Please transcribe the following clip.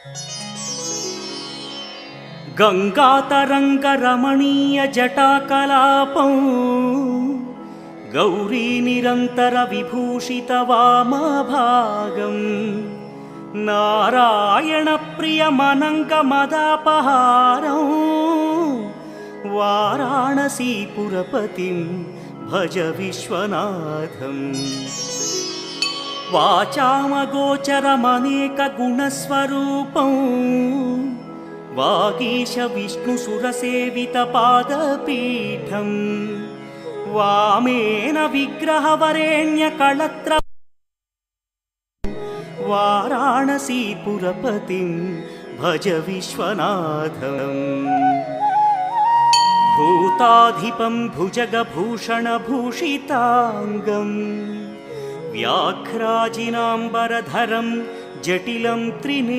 गङ्गातरङ्गरमणीयजटाकलापं गौरीनिरन्तरविभूषितवामभागम् नारायणप्रियमनङ्गमदापहारं वाराणसीपुरपतिं भज विश्वनाथम्। वाचामगोचरमनेकगुणस्वरूपं वागीश विष्णुसुरसेवितपादपीठम् वामेन विग्रहवरेण्यकळत्र वाराणसीपुरपतिं भज विश्वनाथम्। भूताधिपं भुजगभूषणभूषिताङ्गं व्याघ्राजिनाम्बरधरं जटिलं त्रिने